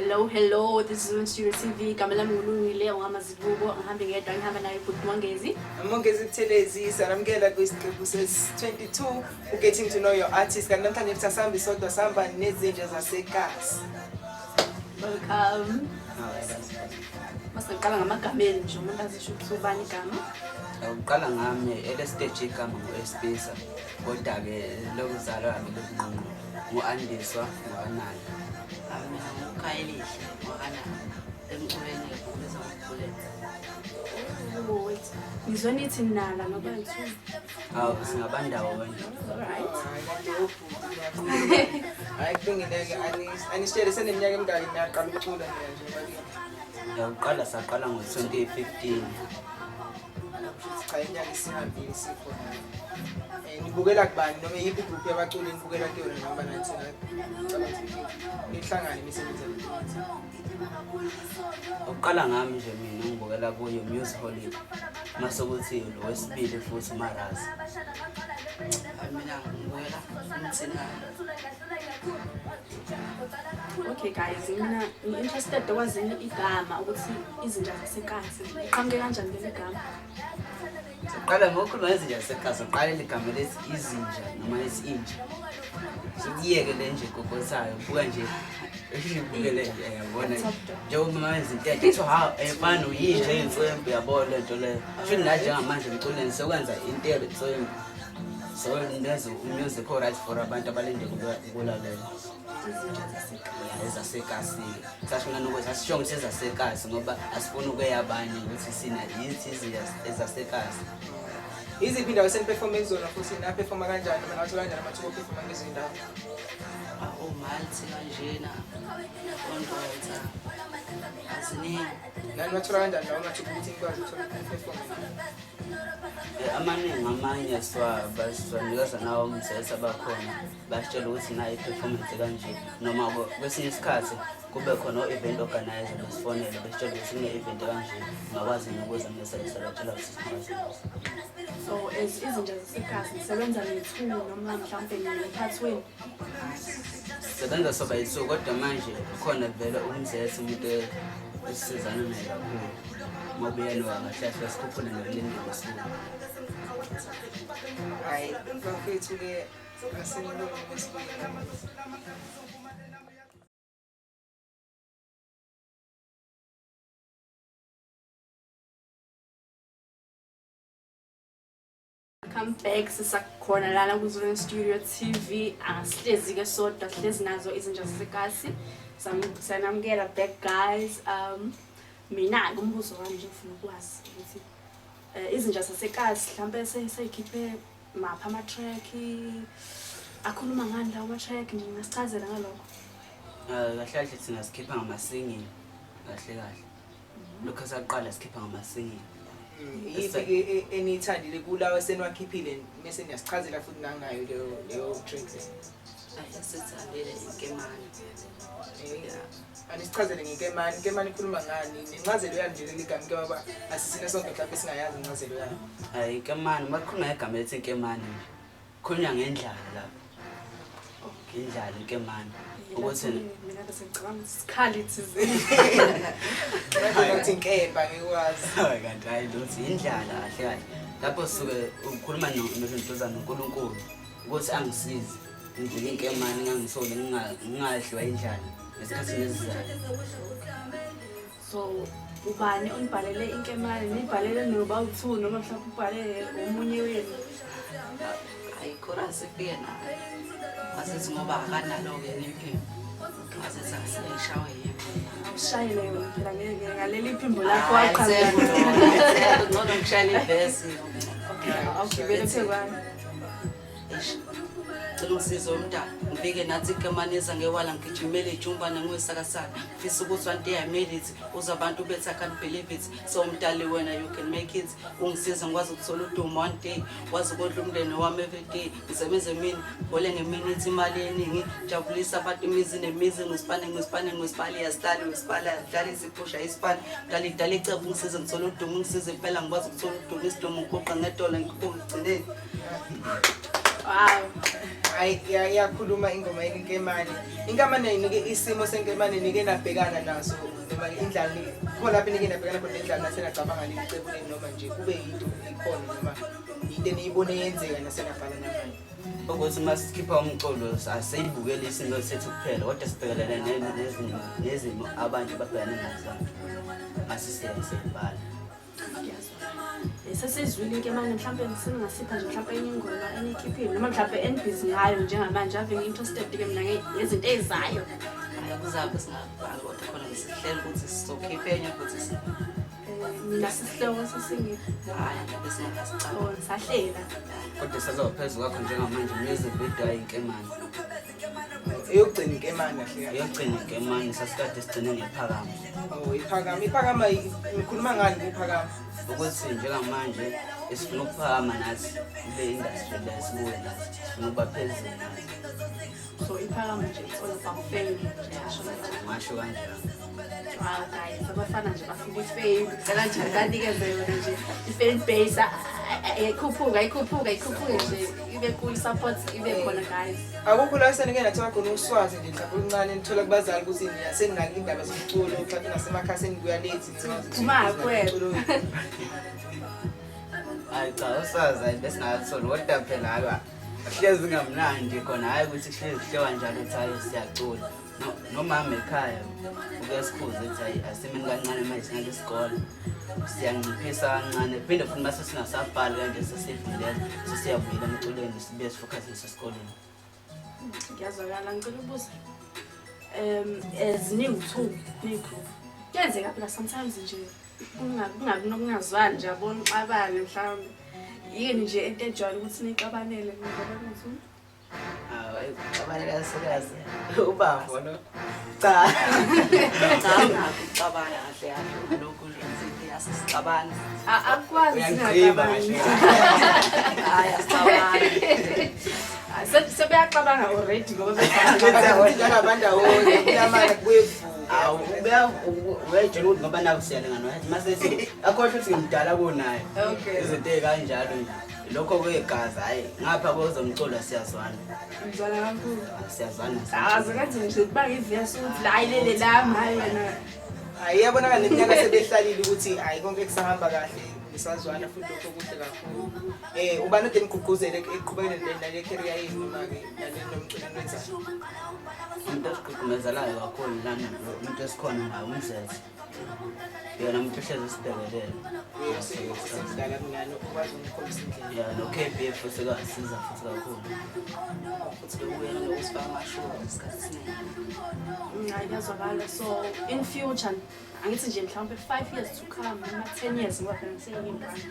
Hello, this is Studio TV. Kamela Lungile, Mazibuko, ngihamba ngedwa ngihamba naye Mongezi. Mongezi Buthelezi, saramkela kwisigqibhu ses-22 getting to know your artist. Kanti namhlanje sisahamba isodwa sihamba nezinja Zasekasi. Welcome. Masiqala ngamagama nje umuntu azisho ukuthi ubani igama. Uqala ngami elestage igama ngoSpacer. Kodwa ke lokuzalwa ami lokunqunqu ngoAndiswa ngoAnani. K.Y.A wakana emculweni bese ngokubuleza. Wait. Ngizweni ithi nala ngoba yithu. Singabandawo wena. Alright. Hayi kulungile-ke anisitshele seneminyaka emingaki niyaqala ukucula nje Uqala saqala ngo-2015. cha iminyaka isihambile sikhona. Nibukela kubani noma yiphi igroup yabaculi nibukela kuyona noma nathi nihlangane nisebenzele. Uqala ngami nje mina ngibukela kuyo Music Holiday. Mase kuthi lo wesibili futhi Marazi. Mina ngibukela umthina. Okay guys, mina interested okwazini igama ukuthi izinja Zasekasi. Iqhamuke kanjani leli gama? Uqala ngokukhuluma izinja Zasekasi, uqala igama lesi Izinja noma Izinja. Siyeke le nje gogosayo, buka nje ishibukele nje yabona. Njengoba izinto ethu ha efana uyinja eyinhlwembe yabona lento le. Shini la njengamanje emculeni sekwenza into so nezo music alright for abantu abalinde ukulalela. Zasekasi sashona nokuthi asisho ukuthi ezasekasi ngoba asifuna ukuyabanye ukuthi sina yithi ezasekasi. Iziphi indawo seniperforme kuzona futhi na-performa kanjani noma nawathola kanjani amathuba okuperforma kulezo zindawo? Malti kanjena Ondrota aziningi. Nani wathola kanjani lawo amathuba ukuthi nikwazi ukuthola ukuperforma? Amaningi amanye basinikeza nawo umthetho abakhona basitshela ukuthi nayo i-performance kanje noma kwesinye isikhathi kube khona o-event organizer basifonela basitshela ukuthi kune-event kanje ngakwazi nokuza ngesayisalatshela ukuthi sikwazi. So izinja Zasekasi nisebenza nethu noma mhlawumbe nephathweni. Sebenza soba yisu kodwa manje khona vele umthetho umuntu esizana naye kakhulu ngoba yena wangahlahla sikhuphula ngelindelo esikhulu. Hayi bafethu-ke asiniloni nesibili. Come back sisakhona lana kuZulu Studio TV. Asihlezi ke sodwa sihlezi nazo izinja Zasekasi. Sanamukela back guys. Mina umbuzo wami nje ufuna ukwazi ukuthi izinja Zasekasi mhlambe seyikhiphe mapha ama track akhuluma ngani lawo ama track nje ngasichazela ngalokho. Kahle kahle thina sikhipha ngama-singing kahle. Lokho saqala sikhipha ngama-singing. Yiphi eniyithandile kulawo eseniwakhiphile bese niyasichazela futhi nangayo leyo tracks? Ayasithandile inkemane. Anisichazele ngenkemane. Inkemane ikhuluma ngani? Incazelo yalo nje leli gama ngoba asisina sonke mhlawumbe singayazi incazelo yayo. Hayi inkemane makukhuluma ngegama lethi inkemane khulunywa ngendlala lapho. Indlala inkemane. Ukuthi mina bese ngicabanga isikhali thizeni. Ngathi inkemba ngikwazi. hayi kanti hayi lothi indlala kahle. Lapho suke ukhuluma noNtozana uNkulunkulu ukuthi angisize ngidlule inkemane ngangisole ngingadliwa indlala esikhathini esizayo. So ubani onibhalele inkemane nibhalele noba u2 noma mhlawumbe ubhalele omunye wenu? Hayi chorus ifike nayo. Asithi ngoba akanalo-ke n'iphimbo. Asithi asishawe yimi. Awushayele yona phela ngaleli phimbo lakho waqhamuka. Ngcono ngishayele ibhesi. Okay, bele kwani. Cela usizo umntana ngifike nathi ikemanisa ngewala ngigijimele ijumbana ngiyosakasana mfisa ukuthi wanti yamelithi uza abantu bethi I can't believe it so umntali wena you can make it ungisiza ngikwazi ukuthola udumo one day wazi ukudla umndeni wami every day ngisebenze mina ngole ngeminute imali eningi jabulisa abantu imizi nemizi ngisipane yasitali ngisipala yadlala isiphusha isipane dala icebo ngisize ngithola udumo ngisize impela ngikwazi ukuthola udumo isidumo ngigoqa ngedolo ngigcine. Wow. iyakhuluma ingoma yenkemane. Inkemane inike isimo senkemane inike nabhekana naso noma indlela khona lapho inike nabhekana khona indlela nasenacabanga licebo noma nje kube yinto ikhona noma into eniyibone yenzeka nasenabhala namanje. Ukuthi masikhipha umculo asiyibukele isinto sethu kuphela kodwa sibhekelele nezimo abantu ababhekana nazo. Masisiyayibhala. Sesizwile inkemane mhlawumbe singasipha nje mhlawumbe enye ingoma enikhiphile noma mhlawumbe enibhizi ngayo njengamanje ave ngi-interested-ke mina ngezinto ezizayo. Kuzabe singabhali kodwa khona ngisihlele ukuthi sizokhipha enye futhi Mina sisihloko sesingi bese ngasicala. oh sahlela. Kodwa sazophezulu kwakho njengamanje music video ayinkemane. Eyogcina inkemane kahle. Ayogcina inkemane sasikade sigcine ngephakama. Oh iphakama ngikhuluma ngani kuphakama? Ukuthi njengamanje esifuna ukuphakama nathi kule industry lesibuye nathi sifuna ukuba phezulu nathi. So iphakama nje it's all about fame. Ngasho kanjalo. Wow guys, abafana nje bafuna ifame. Cela nje kanikeze yona nje i-fan base ikhuphuka nje ibe cool support ibe khona guys. Akukho la senike nathola khona uswazi nje mhlawumbe uncane nithola kubazali ukuthi niyasenginaki indaba zomculo mhlawumbe nasemakhasini kuya late Kuma kwelo. Hayi cha usazi bese ngathona kodwa phela aka hlezi ngamnandi khona hayi ukuthi hlezi hlewa njalo uthi hayi siyacula. Nomama ekhaya ukuyasikhuza ethi hayi asemeni kancane manje ngale isikole siyangiphisa kancane phinde futhi mase singasabhali kanje sesifundela sesiyabuyela emculweni sibe sifocus esikoleni. Ngiyazwakala ngicela ubuza eziningi negroup kuyenzeka phela sometimes nje kungabi nokungazwani nje yabona uxabane mhlawumbe yini nje into ejwayele ukuthi niqabanele ngibona ukuthi hayi qabanela sekazi ubambo no cha Cabana kahle kahle lokhu lenzile yasisicabana. akwazi uyangqiba Hayi asicabana. sebeyaqabanga already ngoba abantu awona kuyamana kuyevuka. uyayitshela ukuthi ngoba naku siyalingana mase sithi akhohle ukuthi ngimdala kunayo okay izinto ezikanjalo nje lokho kwegazi hayi ngapha kwezomculo siyazwana ngizwana kakhulu siyazwana azikathi nje banga iviyasi ukuthi la ayilele lami hayi wena Hayi yabonakala neminyaka sebehlalile ukuthi hayi konke kusahamba kahle nisazwana futhi lokho kuhle kakhulu. Ubani ode nigqugquzele eqhubekele nale career yenu noma ke nale nomculo wenzayo? umuntu osigqugqumezelayo kakhulu lana umuntu esikhona naye umzezi yena umuntu ohlezi esibhekelele Sidlala kunalo ukwazi ukukhombisa indlela. ya no KBF futhi kasiza futhi kakhulu Futhi uyena nokusifaka amashow isikhathi esiningi. ngiyazwakala so in future angithi nje mhlawumbe 5 years to come noma 10 years ngoba phela ngisengiyingane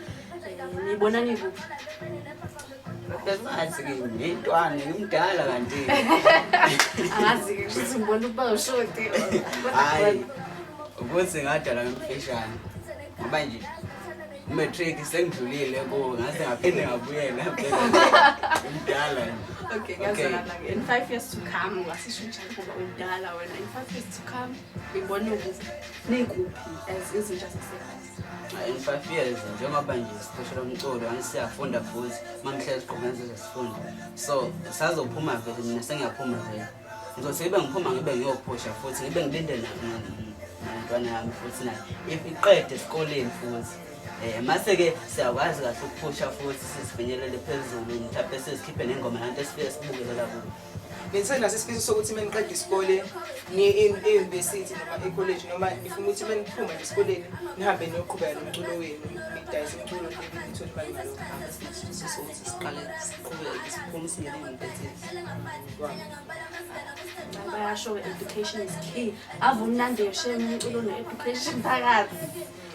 nibona nikuphi ngathi ngintwana ngimdala kanti angazi-ke ukuthi ngibona ukuba ushoti hayi ukuthi ngadala ngimfishane ngoba nje matric sengidlulile ko ngase ngaphinde ngabuyela ngimdala okay ngiyazwakala-ke in 5 years to come ungasisho njalo ngoba umdala wena in 5 years to come ngibona ukuthi nikuphi as izinja zasekhaya. in 5 years njengoba nje sipheshela umculo angisiyafunda futhi mamhlezi siqhubeka sifunda so sazophuma vele mina sengiyaphuma vele ngizothi ngibe ngiphuma ngibe ngiyophusha futhi ngibe ngilinde nantwana yami futhi nayo if iqede esikoleni futhi mase ke siyakwazi kahle ukuphusha futhi sisifinyelele phezulu mhlawumbe sesikhiphe nengoma nanto esifike sibukelela kuyo. Benisenaso isifiso sokuthi meniqeda isikole niye e-university noma e-college noma nifuna ukuthi meniphuma esikoleni nihambe niyoqhubeka nomculo wenu nidayise umculo nithole imali ngalokho. Sokuthi siqale siqhubeke siphume singene ngempethezi. Bayasho education is key. Ave umnandi yoshe umculo ne-education phakathi.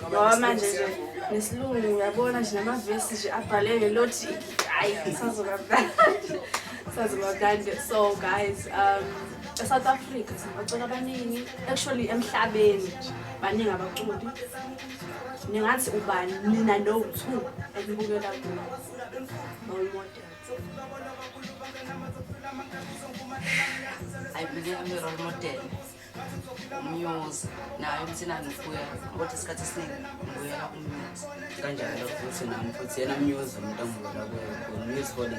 Ngoba manje nje nesilungu uyabona nje namavesi nje abhaleke lothi hayi sazobakandi. So guys, eSouth Africa sinabaculi abaningi actually emhlabeni nje baningi abaculi. Ningathi ubani nina no 2 ekubukela kulo role models. I believe I'm a role model. Muse nayo ukuthi nani ubuya kodwa isikhathi esiningi ngibuyela kumuse Kanjalo futhi nami futhi yena music umuntu angibona kuyo music body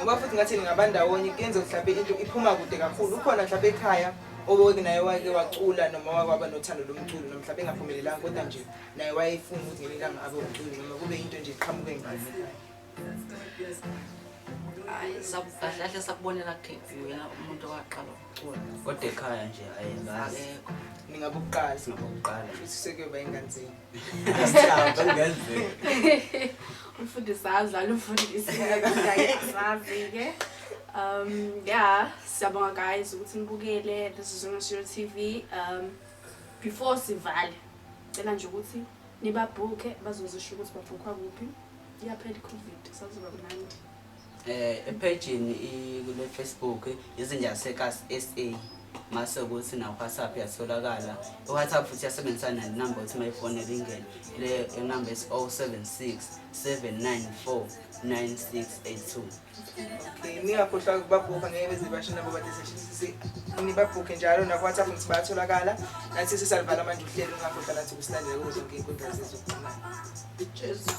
ngoba futhi ngathi ngabandawonye kuyenza mhlawumbe into iphuma kude kakhulu ukhona mhlawumbe ekhaya obe naye wake wacula noma wakwaba nothando lomculo noma mhlawumbe engaphumelelanga kodwa nje naye wayefuna ukuthi ngelanga abe umculi noma kube into nje iqhamuke ngane hayi kahle sakubonela wena umuntu owaqala ukucula kodwa ekhaya nje ayengazi akekho ningabokuqala singabokuqala futhi sekuyoba inganzini asihamba ngenzeka umfundisi adlala umfundisi asazi-ke yeah siyabonga guys ukuthi nibukele this is on Studio TV before sivale cela nje ukuthi nibabhuke bazozisho ukuthi babhukwa kuphi iyaphela i-COVID sazoba mnandi epagini kule Facebook Izinja Zasekasi SA mase ukuthi na WhatsApp yatholakala WhatsApp futhi yasebenzisana nenumber uthi mayifone lingene le number is 076 794 9682 okay ningakhohlwa ukubabhuka ngeke bezibasho nabo bathi sesisi nibabhuke njalo na WhatsApp futhi bayatholakala nathi sisalivala manje uhlelo ngakhohlwa nathi kusilandele kuzo zonke inkundla zezokuxhumana Jesus